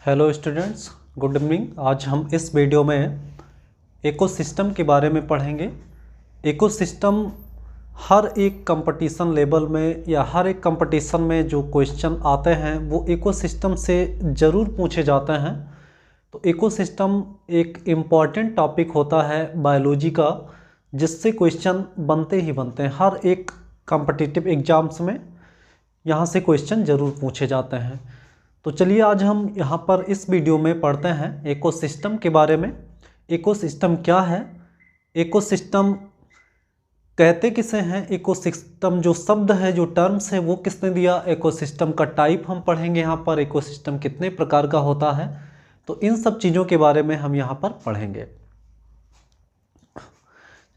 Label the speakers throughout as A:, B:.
A: Hello students, good evening. आज हम इस वीडियो में इकोसिस्टम के बारे में पढ़ेंगे। इकोसिस्टम हर एक कंपटीशन लेवल में या हर एक कंपटीशन में जो क्वेश्चन आते हैं वो इकोसिस्टम से ज़रूर पूछे जाते हैं। तो इकोसिस्टम एक इम्पॉर्टेंट टॉपिक होता है बायोलॉजी का, जिससे क्वेश्चन बनते ही बनते हैं। हर एक कॉम्पिटिटिव एग्जाम्स में यहाँ से क्वेश्चन ज़रूर पूछे जाते हैं। तो चलिए आज हम यहाँ पर इस वीडियो में पढ़ते हैं इकोसिस्टम के बारे में। इकोसिस्टम क्या है, इकोसिस्टम कहते किसे हैं, इकोसिस्टम जो शब्द है, जो टर्म्स है, वो किसने दिया, इकोसिस्टम का टाइप हम पढ़ेंगे यहाँ पर, इकोसिस्टम कितने प्रकार का होता है। तो इन सब चीज़ों के बारे में हम यहाँ पर पढ़ेंगे।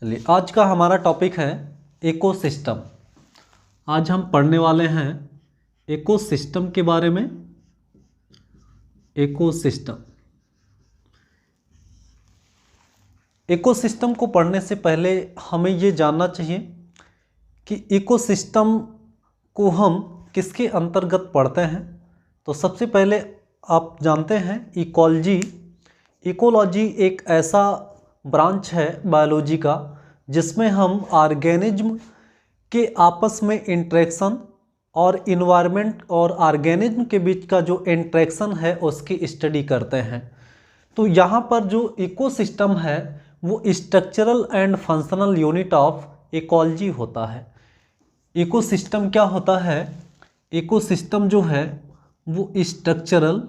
A: चलिए आज का हमारा टॉपिक है इकोसिस्टम। आज हम पढ़ने वाले हैं इकोसिस्टम के बारे में। इकोसिस्टम, इकोसिस्टम को पढ़ने से पहले हमें ये जानना चाहिए कि इकोसिस्टम को हम किसके अंतर्गत पढ़ते हैं। तो सबसे पहले आप जानते हैं इकोलॉजी। इकोलॉजी एक ऐसा ब्रांच है बायोलॉजी का जिसमें हम ऑर्गेनिज्म के आपस में इंटरेक्शन और इन्वायरमेंट और ऑर्गेनिज्म के बीच का जो इंटरेक्शन है उसकी स्टडी करते हैं। तो यहाँ पर जो इकोसिस्टम है वो structural and functional unit of ecology होता है। इकोसिस्टम क्या होता है, इकोसिस्टम जो है वो structural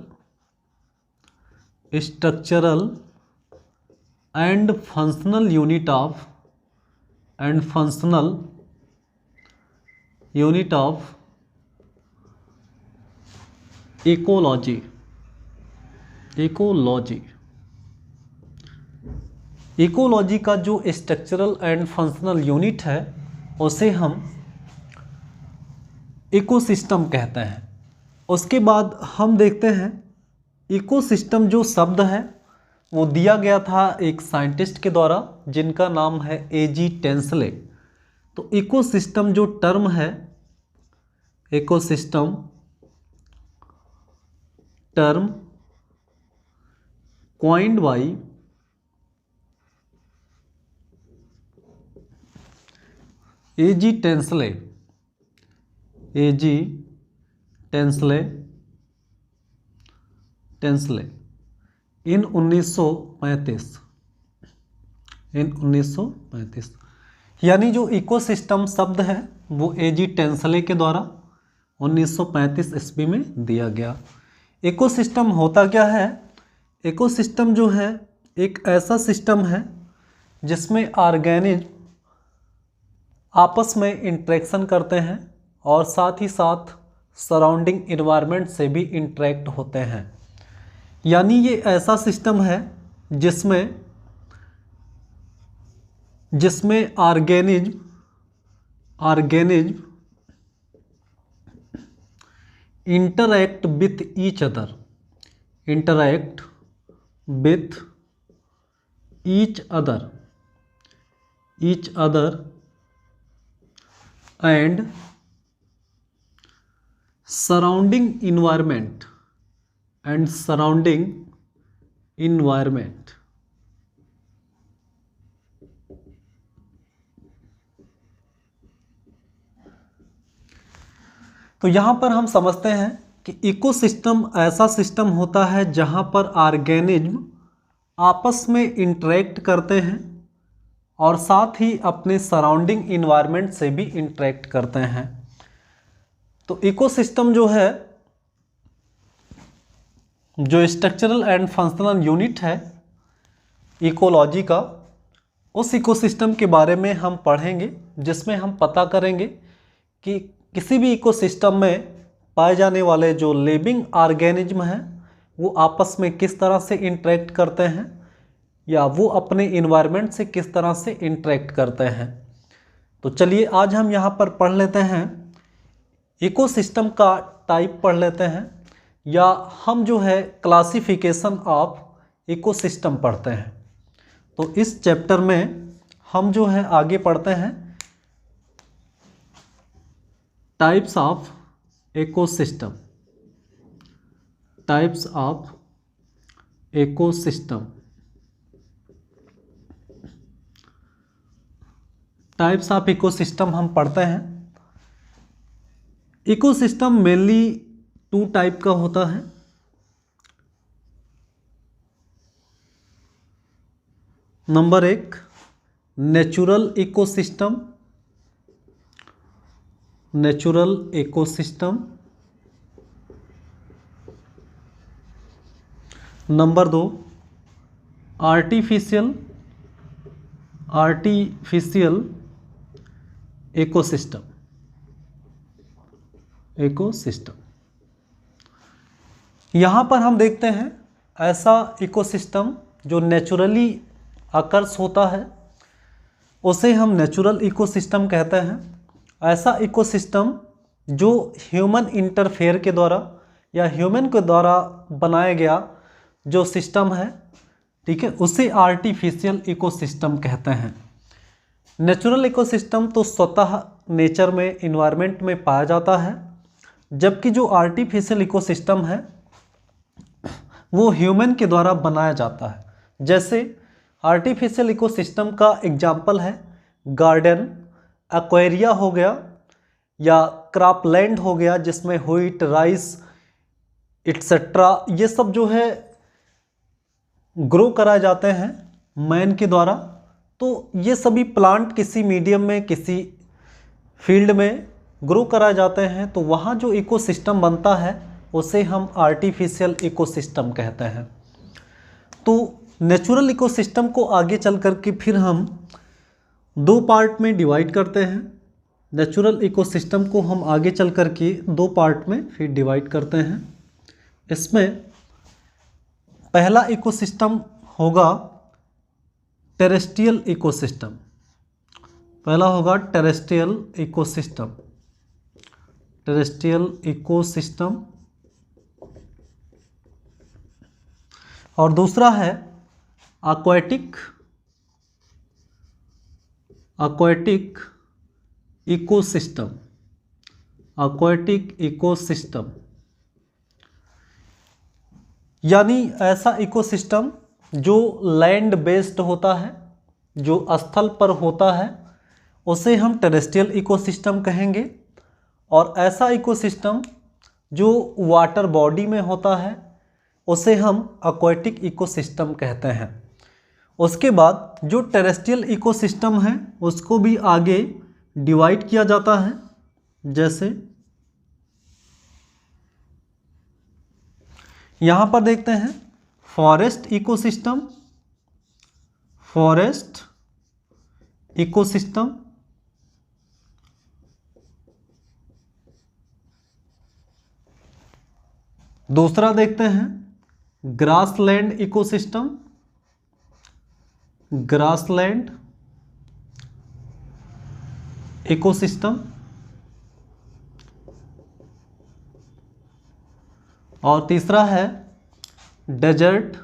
A: and functional unit of ecology. Ecology का जो स्ट्रक्चरल एंड फंक्शनल यूनिट है उसे हम इकोसिस्टम कहते हैं। उसके बाद हम देखते हैं इकोसिस्टम जो शब्द है वो दिया गया था एक साइंटिस्ट के द्वारा जिनका नाम है A.G. टेंसले। तो इकोसिस्टम जो टर्म है, ecosystem term coined by A.G. Tansley in 1935 यानी जो इकोसिस्टम शब्द है वो A.G. टेंसले के द्वारा 1935 ईस्वी में दिया गया। इकोसिस्टम होता क्या है, इकोसिस्टम जो है एक ऐसा सिस्टम है जिसमें ऑर्गेनिज्म आपस में इंटरेक्शन करते हैं और साथ ही साथ सराउंडिंग इन्वायरमेंट से भी इंटरेक्ट होते हैं। यानी ये ऐसा सिस्टम है जिसमें organism interact with each other and surrounding environment तो यहाँ पर हम समझते हैं कि इकोसिस्टम ऐसा सिस्टम होता है जहाँ पर ऑर्गेनिज्म आपस में इंटरेक्ट करते हैं और साथ ही अपने सराउंडिंग इन्वायरमेंट से भी इंटरेक्ट करते हैं। तो इकोसिस्टम जो है, जो स्ट्रक्चरल एंड फंक्शनल यूनिट है इकोलॉजी का, उस इकोसिस्टम के बारे में हम पढ़ेंगे, जिसमें हम पता करेंगे कि किसी भी इकोसिस्टम में पाए जाने वाले जो लिविंग ऑर्गेनिज्म हैं वो आपस में किस तरह से इंटरेक्ट करते हैं या वो अपने इन्वायरमेंट से किस तरह से इंटरेक्ट करते हैं। तो चलिए आज हम यहाँ पर पढ़ लेते हैं इकोसिस्टम का टाइप पढ़ लेते हैं, या हम जो है क्लासिफिकेशन ऑफ इकोसिस्टम पढ़ते हैं। तो इस चैप्टर में हम जो है आगे पढ़ते हैं types of ecosystem, types of ecosystem. Types of ecosystem हम पढ़ते हैं। इकोसिस्टम मेनली 2 टाइप का होता है। Number 1 natural ecosystem, natural ecosystem. Number 2 artificial ecosystem, यहाँ पर हम देखते हैं ऐसा इकोसिस्टम जो नेचुरली अकर्स होता है उसे हम नेचुरल इकोसिस्टम कहते हैं। ऐसा इकोसिस्टम जो ह्यूमन इंटरफेयर के द्वारा या ह्यूमन के द्वारा बनाया गया जो सिस्टम है, ठीक है, उसे आर्टिफिशियल इकोसिस्टम कहते हैं। नेचुरल इकोसिस्टम तो स्वतः नेचर में, इन्वायरमेंट में पाया जाता है, जबकि जो आर्टिफिशियल इकोसिस्टम है वो ह्यूमन के द्वारा बनाया जाता है। जैसे आर्टिफिशियल इकोसिस्टम का एग्जाम्पल है गार्डन, एक्वेरिया हो गया या क्रॉपलैंड हो गया, जिसमें व्हीट, राइस एटसेट्रा ये सब जो है ग्रो कराए जाते हैं मैन के द्वारा। तो ये सभी प्लांट किसी मीडियम में, किसी फील्ड में ग्रो कराए जाते हैं, तो वहाँ जो इकोसिस्टम बनता है उसे हम आर्टिफिशियल इकोसिस्टम कहते हैं। तो नेचुरल इकोसिस्टम को आगे चल कर के फिर हम 2 पार्ट में डिवाइड करते हैं। नेचुरल इकोसिस्टम को हम आगे चल कर के 2 पार्ट में फिर डिवाइड करते हैं। इसमें पहला इकोसिस्टम होगा टेरेस्ट्रियल इकोसिस्टम। पहला होगा टेरेस्ट्रियल इकोसिस्टम, टेरेस्ट्रियल इकोसिस्टम। और दूसरा है aquatic इकोसिस्टम, aquatic इकोसिस्टम, यानी ऐसा इकोसिस्टम जो लैंड बेस्ड होता है, जो स्थल पर होता है, उसे हम टेरेस्ट्रियल इकोसिस्टम कहेंगे। और ऐसा इकोसिस्टम जो वाटर बॉडी में होता है उसे हम एक्वेटिक इकोसिस्टम कहते हैं। उसके बाद जो टेरेस्ट्रियल इकोसिस्टम है उसको भी आगे डिवाइड किया जाता है। जैसे यहाँ पर देखते हैं फॉरेस्ट इकोसिस्टम, फॉरेस्ट इकोसिस्टम। दूसरा देखते हैं ग्रासलैंड इकोसिस्टम, ग्रासलैंड इकोसिस्टम। और तीसरा है डेजर्ट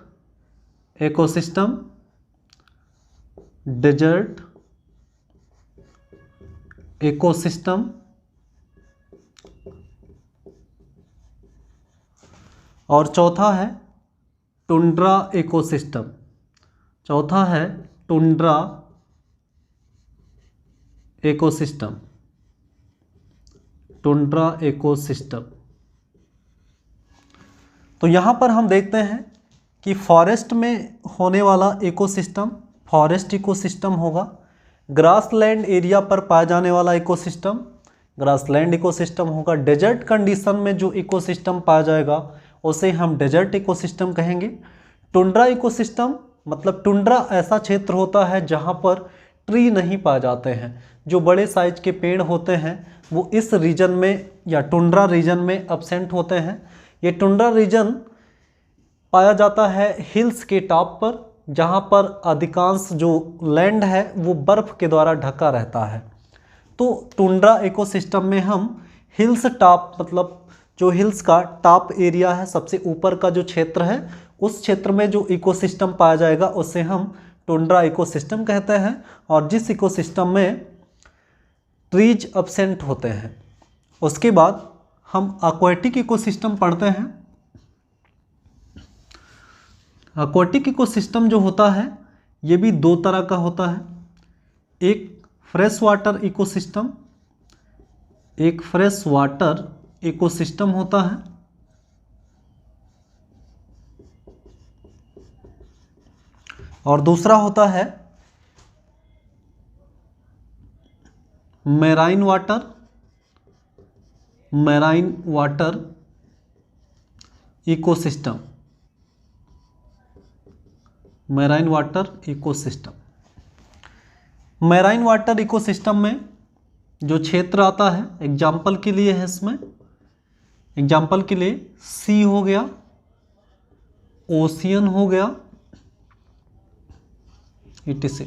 A: इकोसिस्टम, डेजर्ट इकोसिस्टम। और चौथा है टुंड्रा इकोसिस्टम, चौथा है टुंड्रा इकोसिस्टम, टुंड्रा इकोसिस्टम। तो यहाँ पर हम देखते हैं कि फॉरेस्ट में होने वाला इकोसिस्टम फॉरेस्ट इकोसिस्टम होगा। ग्रासलैंड एरिया पर पाया जाने वाला इकोसिस्टम ग्रासलैंड इकोसिस्टम होगा। डेजर्ट कंडीशन में जो इकोसिस्टम पाया जाएगा उसे हम डेजर्ट इकोसिस्टम कहेंगे। टुंड्रा इकोसिस्टम मतलब टुंड्रा ऐसा क्षेत्र होता है जहाँ पर ट्री नहीं पाए जाते हैं, जो बड़े साइज के पेड़ होते हैं वो इस रीजन में या टुंड्रा रीजन में एब्सेंट होते हैं। ये टुंड्रा रीजन पाया जाता है हिल्स के टॉप पर, जहाँ पर अधिकांश जो लैंड है वो बर्फ़ के द्वारा ढका रहता है। तो टुंड्रा इकोसिस्टम में हम हिल्स टॉप मतलब जो हिल्स का टॉप एरिया है, सबसे ऊपर का जो क्षेत्र है, उस क्षेत्र में जो इकोसिस्टम पाया जाएगा उसे हम टुंड्रा इकोसिस्टम कहते हैं। और जिस इकोसिस्टम में ट्रीज एब्सेंट होते हैं। उसके बाद हम एक्वेटिक इकोसिस्टम पढ़ते हैं। एक्वाटिक इकोसिस्टम जो होता है ये भी दो तरह का होता है, एक फ्रेश वाटर इकोसिस्टम, एक फ्रेश वाटर इकोसिस्टम होता है, और दूसरा होता है marine water ecosystem. Marine water ecosystem में जो क्षेत्र आता है, एग्जाम्पल के लिए है इसमें, एग्जाम्पल के लिए सी हो गया, ओशियन हो गया, etc।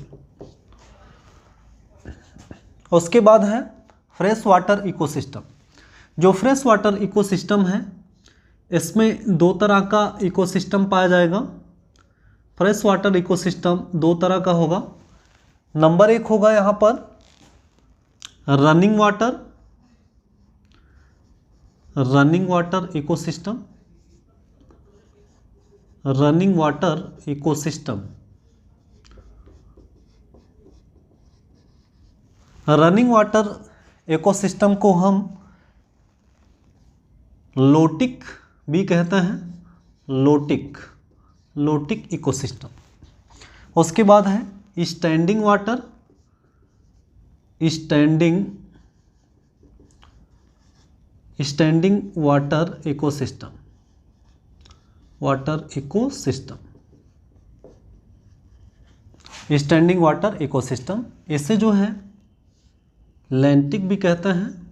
A: उसके बाद है फ्रेश वाटर इकोसिस्टम। जो फ्रेश वाटर इकोसिस्टम है इसमें दो तरह का इकोसिस्टम पाया जाएगा। फ्रेश वाटर इकोसिस्टम दो तरह का होगा। नंबर एक होगा यहाँ पर running water ecosystem. Running water ecosystem को हम लोटिक भी कहते हैं, लोटिक इकोसिस्टम। उसके बाद है standing water ecosystem. Standing water ecosystem, इसे जो है लैंटिक भी कहते हैं,